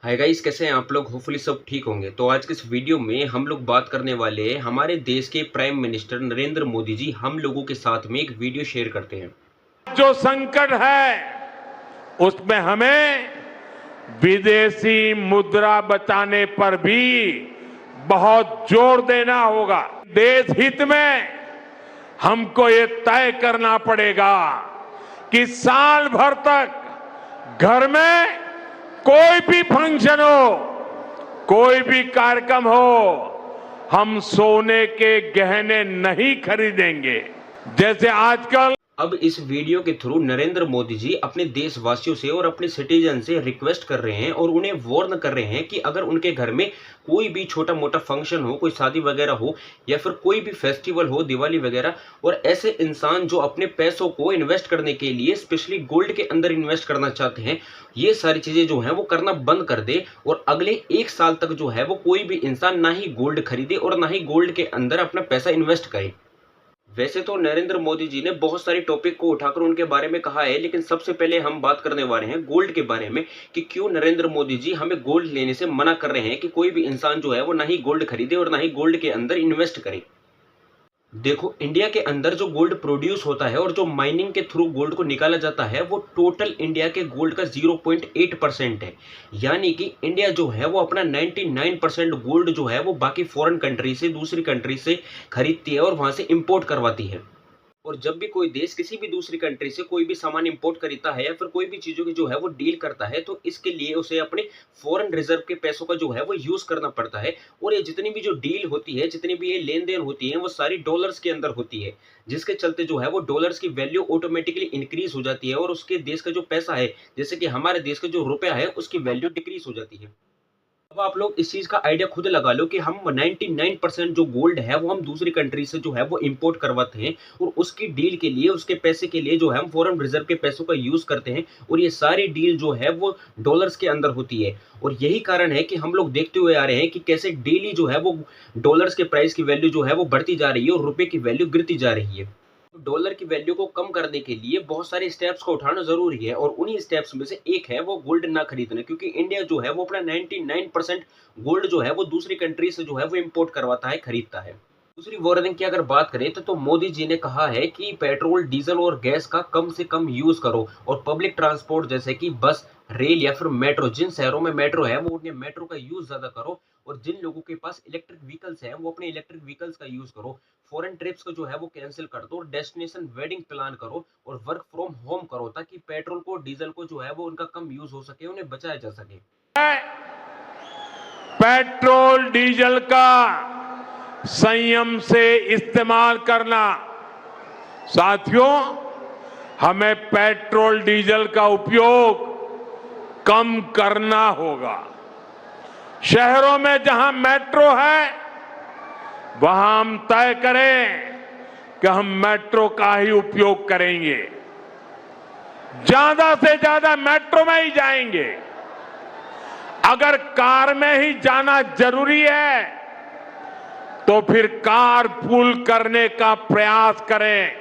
Hi guys, कैसे हैं आप लोग। होपफुली सब ठीक होंगे। तो आज के इस वीडियो में हम लोग बात करने वाले हैं हमारे देश के प्राइम मिनिस्टर नरेंद्र मोदी जी हम लोगों के साथ में एक वीडियो शेयर करते हैं। जो संकट है उसमें हमें विदेशी मुद्रा बचाने पर भी बहुत जोर देना होगा। देश हित में हमको ये तय करना पड़ेगा कि साल भर तक घर में कोई भी फंक्शन हो, कोई भी कार्यक्रम हो, हम सोने के गहने नहीं खरीदेंगे। जैसे आजकल अब इस वीडियो के थ्रू नरेंद्र मोदी जी अपने देशवासियों से और अपने सिटीजन से रिक्वेस्ट कर रहे हैं और उन्हें वार्न कर रहे हैं कि अगर उनके घर में कोई भी छोटा मोटा फंक्शन हो, कोई शादी वगैरह हो या फिर कोई भी फेस्टिवल हो, दिवाली वगैरह, और ऐसे इंसान जो अपने पैसों को इन्वेस्ट करने के लिए स्पेशली गोल्ड के अंदर इन्वेस्ट करना चाहते हैं, ये सारी चीजें जो है वो करना बंद कर दे और अगले 1 साल तक जो है वो कोई भी इंसान ना ही गोल्ड खरीदे और ना ही गोल्ड के अंदर अपना पैसा इन्वेस्ट करे। वैसे तो नरेंद्र मोदी जी ने बहुत सारे टॉपिक को उठाकर उनके बारे में कहा है, लेकिन सबसे पहले हम बात करने वाले हैं गोल्ड के बारे में कि क्यों नरेंद्र मोदी जी हमें गोल्ड लेने से मना कर रहे हैं कि कोई भी इंसान जो है वो ना ही गोल्ड खरीदे और ना ही गोल्ड के अंदर इन्वेस्ट करे। देखो, इंडिया के अंदर जो गोल्ड प्रोड्यूस होता है और जो माइनिंग के थ्रू गोल्ड को निकाला जाता है वो टोटल इंडिया के गोल्ड का 0.8% है। यानी कि इंडिया जो है वो अपना 99% गोल्ड जो है वो बाकी फॉरेन कंट्री से, दूसरी कंट्री से खरीदती है और वहां से इंपोर्ट करवाती है। और जब भी कोई देश किसी भी दूसरी कंट्री से कोई भी सामान इंपोर्ट खरीदता है या फिर कोई भी चीजों की जो है वो डील करता है, तो इसके लिए उसे अपने फॉरेन रिजर्व के पैसों का जो है वो यूज करना पड़ता है। और ये जितनी भी जो डील होती है, जितनी भी ये लेन देन होती है, वो सारी डॉलर्स के अंदर होती है, जिसके चलते जो है वो डॉलर्स की वैल्यू ऑटोमेटिकली इंक्रीज हो जाती है और उसके देश का जो पैसा है, जैसे कि हमारे देश का जो रुपया है, उसकी वैल्यू डिक्रीज हो जाती है। अब आप लोग इस चीज का आइडिया खुद लगा लो कि हम 99% जो गोल्ड है वो हम दूसरी कंट्री से जो है वो इंपोर्ट करवाते हैं और उसकी डील के लिए, उसके पैसे के लिए जो है हम फॉरेन रिजर्व के पैसों का यूज करते हैं और ये सारी डील जो है वो डॉलर्स के अंदर होती है। और यही कारण है कि हम लोग देखते हुए आ रहे हैं कि कैसे डेली जो है वो डॉलर्स के प्राइस की वैल्यू जो है वो बढ़ती जा रही है और रुपए की वैल्यू गिरती जा रही है। डॉलर की वैल्यू को कम करने के लिए बहुत सारे स्टेप्स को उठाना जरूरी है और उन्हीं स्टेप्स में से एक है वो गोल्ड ना खरीदना, क्योंकि इंडिया जो है वो अपना 99% गोल्ड जो है वो दूसरी कंट्री से जो है वो इंपोर्ट करवाता है, खरीदता है। दूसरी वार्निंग की अगर बात करें तो मोदी जी ने कहा है कि पेट्रोल, डीजल और गैस का कम से कम यूज करो और पब्लिक ट्रांसपोर्ट जैसे कि बस, रेल या फिर मेट्रो, जिन शहरों में मेट्रो है वो उन्हें मेट्रो का यूज ज्यादा करो और जिन लोगों के पास इलेक्ट्रिक व्हीकल्स हैं वो अपने इलेक्ट्रिक व्हीकल्स का यूज करो। फॉरेन ट्रिप्स को जो है वो कैंसिल कर दो और डेस्टिनेशन वेडिंग प्लान करो और वर्क फ्रॉम होम करो ताकि पेट्रोल को, डीजल को जो है वो उनका कम यूज हो सके, उन्हें बचाया जा सके। पेट्रोल डीजल का संयम से इस्तेमाल करना। साथियों, हमें पेट्रोल डीजल का उपयोग कम करना होगा। शहरों में जहां मेट्रो है वहां हम तय करें कि हम मेट्रो का ही उपयोग करेंगे, ज्यादा से ज्यादा मेट्रो में ही जाएंगे। अगर कार में ही जाना जरूरी है तो फिर कार पूल करने का प्रयास करें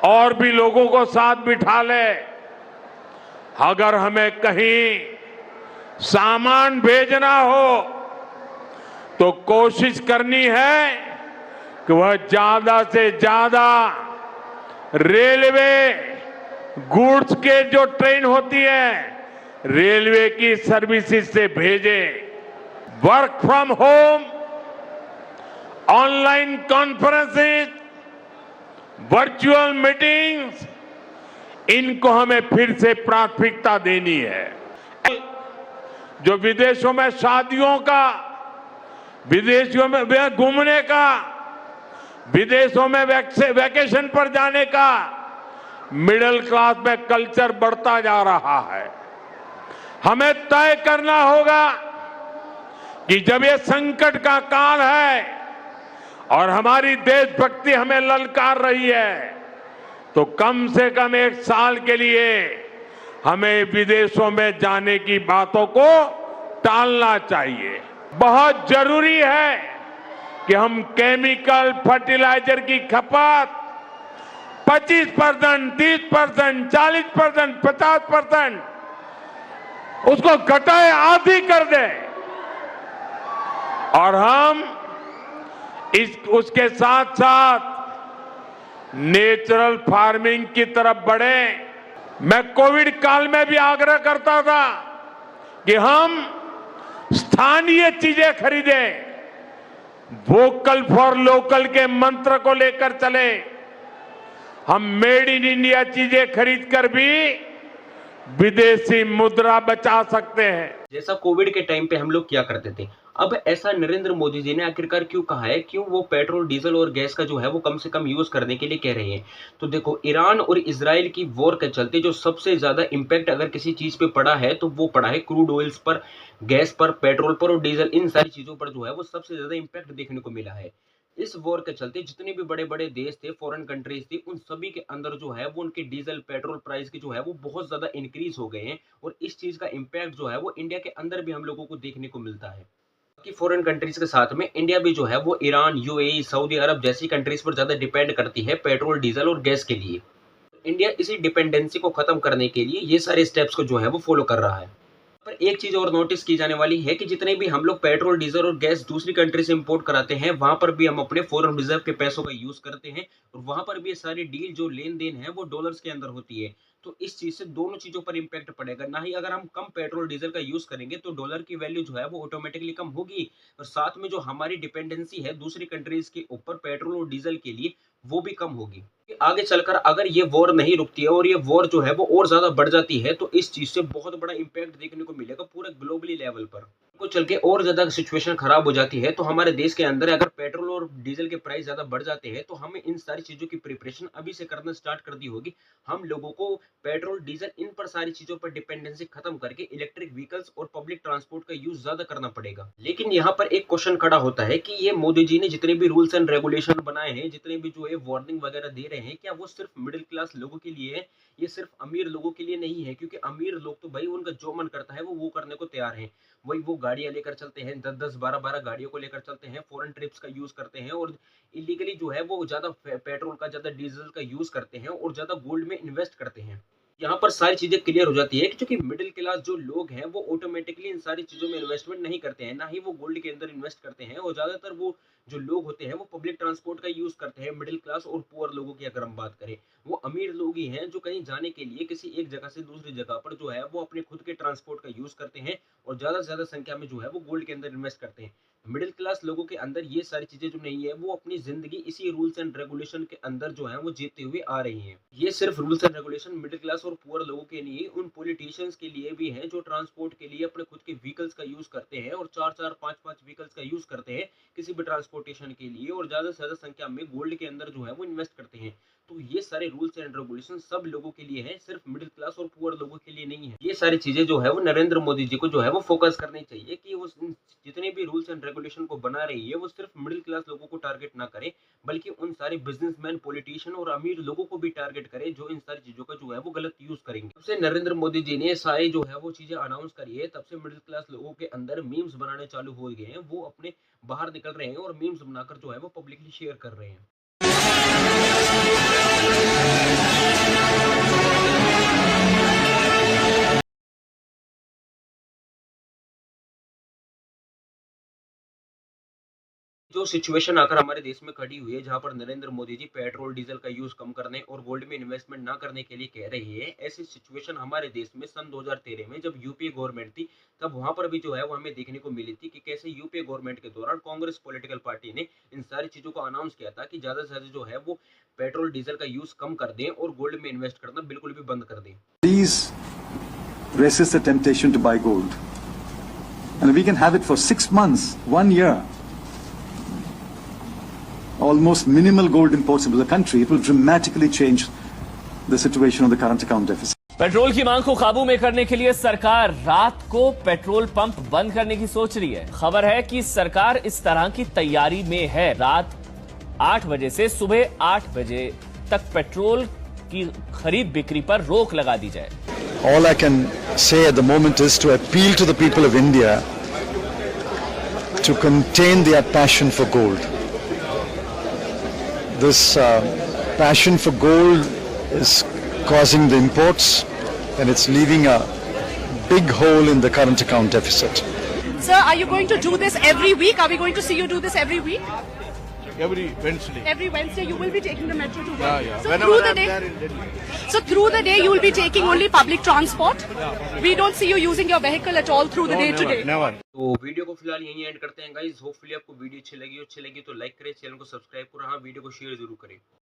और भी लोगों को साथ बिठा लें। अगर हमें कहीं सामान भेजना हो तो कोशिश करनी है कि वह ज्यादा से ज्यादा रेलवे गुड्स के जो ट्रेन होती है, रेलवे की सर्विसेज से भेजें। Work from home, online conferences, virtual meetings, इनको हमें फिर से प्राथमिकता देनी है। जो विदेशों में शादियों का, विदेशों में घूमने का, विदेशों में वैकेशन पर जाने का मिडिल क्लास में कल्चर बढ़ता जा रहा है। हमें तय करना होगा कि जब ये संकट का काल है और हमारी देशभक्ति हमें ललकार रही है तो कम से कम 1 साल के लिए हमें विदेशों में जाने की बातों को टालना चाहिए। बहुत जरूरी है कि हम केमिकल फर्टिलाइजर की खपत 25%, 30%, 40%, 50% उसको घटाए आधी कर दे और हम उसके साथ साथ नेचुरल फार्मिंग की तरफ बढ़े। मैं कोविड काल में भी आग्रह करता था कि हम स्थानीय चीजें खरीदें, वोकल फॉर लोकल के मंत्र को लेकर चले। हम मेड इन इंडिया चीजें खरीदकर भी विदेशी मुद्रा बचा सकते हैं। जैसा कोविड के टाइम पे हम लोग क्या करते थे, अब ऐसा नरेंद्र मोदी जी ने आखिरकार क्यों कहा है, क्यों वो पेट्रोल डीजल और गैस का जो है वो कम से कम यूज करने के लिए कह रहे हैं। तो देखो, ईरान और इजराइल की वॉर के चलते जो सबसे ज्यादा इंपैक्ट अगर किसी चीज पे पड़ा है तो वो पड़ा है क्रूड ऑयल्स पर, गैस पर, पेट्रोल पर और डीजल, इन सारी चीजों पर जो है वो सबसे ज्यादा इंपैक्ट देखने को मिला है। इस वॉर के चलते जितने भी बड़े बड़े देश थे, फॉरेन कंट्रीज थी, उन सभी के अंदर जो है वो उनके डीजल पेट्रोल प्राइस की जो है वो बहुत ज्यादा इंक्रीज हो गए हैं और इस चीज का इंपैक्ट जो है वो इंडिया के अंदर भी हम लोगों को देखने को मिलता है। बाकी फॉरेन कंट्रीज के साथ में इंडिया भी जो है वो ईरान, यूएई, सऊदी अरब जैसी कंट्रीज पर ज्यादा डिपेंड करती है पेट्रोल, डीजल और गैस के लिए। इंडिया इसी डिपेंडेंसी को खत्म करने के लिए ये सारे स्टेप्स को जो है वो फॉलो कर रहा है। पर एक चीज और नोटिस की जाने वाली है कि जितने भी हम लोग पेट्रोल, डीजल और गैस दूसरी कंट्री से इंपोर्ट कराते हैं, वहां पर भी हम अपने फॉरेन रिजर्व के पैसों का यूज करते हैं और वहां पर भी ये सारी डील जो लेन देन है वो डॉलर्स के अंदर होती है। तो इस चीज से दोनों चीजों पर इंपैक्ट पड़ेगा। ना ही अगर हम कम पेट्रोल डीजल का यूज करेंगे तो डॉलर की वैल्यू जो है वो ऑटोमेटिकली कम होगी और साथ में जो हमारी डिपेंडेंसी है दूसरी कंट्रीज के ऊपर पेट्रोल और डीजल के लिए, वो भी कम होगी। आगे चलकर अगर ये वॉर नहीं रुकती है और ये वॉर जो है वो और ज्यादा बढ़ जाती है तो इस चीज से बहुत बड़ा इंपैक्ट देखने को मिलेगा पूरे ग्लोबली लेवल पर। को चल के और ज्यादा सिचुएशन खराब हो जाती है तो हमारे देश के अंदर अगर पेट्रोल और डीजल के प्राइस ज्यादा बढ़ जाते हैं तो हमें इन सारी चीजों की प्रिपरेशन अभी से करना स्टार्ट कर दी होगी। हम लोगों को पेट्रोल, डीजल, इन पर सारी चीजों पर डिपेंडेंसी खत्म करके इलेक्ट्रिक व्हीकल्स और पब्लिक ट्रांसपोर्ट का यूज ज्यादा करना पड़ेगा। लेकिन यहाँ पर एक क्वेश्चन खड़ा होता है कि ये मोदी जी ने जितने भी रूल्स एंड रेगुलेशन बनाए हैं, जितने भी जो है वार्निंग वगैरह दे रहे हैं, क्या वो सिर्फ मिडिल क्लास लोगों के लिए है? ये सिर्फ अमीर लोगों के लिए नहीं है, क्योंकि अमीर लोग तो भाई उनका जो मन करता है वो करने को तैयार हैं। वही वो गाड़ियां लेकर चलते हैं, 10-10, 12-12 गाड़ियों को लेकर चलते हैं, फॉरेन ट्रिप्स का यूज करते हैं और इलीगली जो है वो ज्यादा पेट्रोल का, ज्यादा डीजल का यूज करते हैं और ज्यादा गोल्ड में इन्वेस्ट करते हैं। यहाँ पर सारी चीजें क्लियर हो जाती है कि क्योंकि मिडिल क्लास जो लोग हैं वो ऑटोमेटिकली इन सारी चीजों में इन्वेस्टमेंट नहीं करते हैं, ना ही वो गोल्ड के अंदर इन्वेस्ट करते हैं और ज्यादातर वो जो लोग होते हैं वो पब्लिक ट्रांसपोर्ट का यूज करते हैं। मिडिल क्लास और पुअर लोगों की अगर हम बात करें, वो अमीर लोग ही हैं जो कहीं जाने के लिए किसी एक जगह से दूसरी जगह पर जो है वो अपने खुद के ट्रांसपोर्ट का यूज करते हैं और ज्यादा से ज्यादा संख्या में जो है वो गोल्ड के अंदर इन्वेस्ट करते हैं। मिडिल क्लास लोगों के अंदर ये सारी चीजें जो नहीं है, वो अपनी जिंदगी इसी रूल्स एंड रेगुलेशन के अंदर जो है वो जीते हुए आ रही हैं। ये सिर्फ rules and regulation middle class और पुअर लोगों के लिए, उन पॉलिटिशियंस के लिए भी हैं जो ट्रांसपोर्ट के लिए अपने खुद के व्हीकल्स का यूज करते हैं और 4-4, 5-5 व्हीकल्स का यूज करते हैं किसी भी ट्रांसपोर्टेशन के लिए और ज्यादा से ज्यादा संख्या में गोल्ड के अंदर जो है वो इन्वेस्ट करते हैं। तो ये सारे रूल्स एंड रेगुलेशन सब लोगों के लिए है, सिर्फ मिडिल क्लास और पुअर लोगों के लिए नहीं है। ये सारी चीजें जो है वो नरेंद्र मोदी जी को जो है वो फोकस करनी चाहिए कि वो जितने भी रूल्स एंड रेगुलेशन को बना रही है वो सिर्फ मिडिल क्लास लोगों को टारगेट ना करे, बल्कि उन सारे बिजनेसमैन, पॉलिटिशियन और अमीर लोगों को भी टारगेट करे जो इन सारी चीजों का जो है वो गलत यूज करेंगे। तब से नरेंद्र मोदी जी ने सारी जो है वो चीजें अनाउंस करी है, तब से मिडिल क्लास लोगों के अंदर मीम्स बनाने चालू हो गए हैं। वो अपने बाहर निकल रहे हैं और मीम्स बनाकर जो है वो पब्लिकली शेयर कर रहे हैं। जो सिचुएशन आकर हमारे देश में खड़ी हुई है, जहां पर नरेंद्र मोदी जी पेट्रोल, डीजल का यूज कम करने और गोल्ड में इन्वेस्टमेंट ना करने के लिए कह रही है, ऐसी सिचुएशन हमारे देश में सन 2013 में जब यूपीए गवर्नमेंट थी, तब वहां पर भी जो है वो हमें देखने को मिली थी कि कैसे यूपीए गवर्नमेंट के दौरान कांग्रेस पॉलिटिकल पार्टी ने इन सारी चीजों को अनाउंस किया था कि ज्यादा से ज्यादा जो है वो पेट्रोल, डीजल का यूज कम कर दें और गोल्ड में इन्वेस्ट करना बिल्कुल भी बंद कर दें। Please resist the temptation to buy gold. And we can have it for 6 months, 1 year. Almost minimal gold imports into the country. It will dramatically change the situation of the current account deficit. Petrol की मांग को काबू में करने के लिए सरकार रात को पेट्रोल पंप बंद करने की सोच रही है। खबर है कि सरकार इस तरह की तैयारी में है। रात 8 बजे से सुबह 8 बजे तक पेट्रोल की खरीद बिक्री पर रोक लगा दी जाए। All I can say at the moment is to appeal to the people of India to contain their passion for gold. This passion for gold is causing the imports and it's leaving a big hole in the current account deficit. Sir, are you going to do this every week? Are we going to see you do this every week? Every Wednesday. Every Wednesday you will be taking the metro to work. Yeah. So Whenever through the I'm day, there in Delhi. so through the day you will be taking only public transport. We don't see you using your vehicle at all through the No, day never, today. never. तो video को फिलहाल यहीं and करते हैं guys. Hopefully आपको video अच्छी लगी तो लाइक करें, चैनल को सब्सक्राइब करो, हाँ वीडियो को शेयर जरूर करें।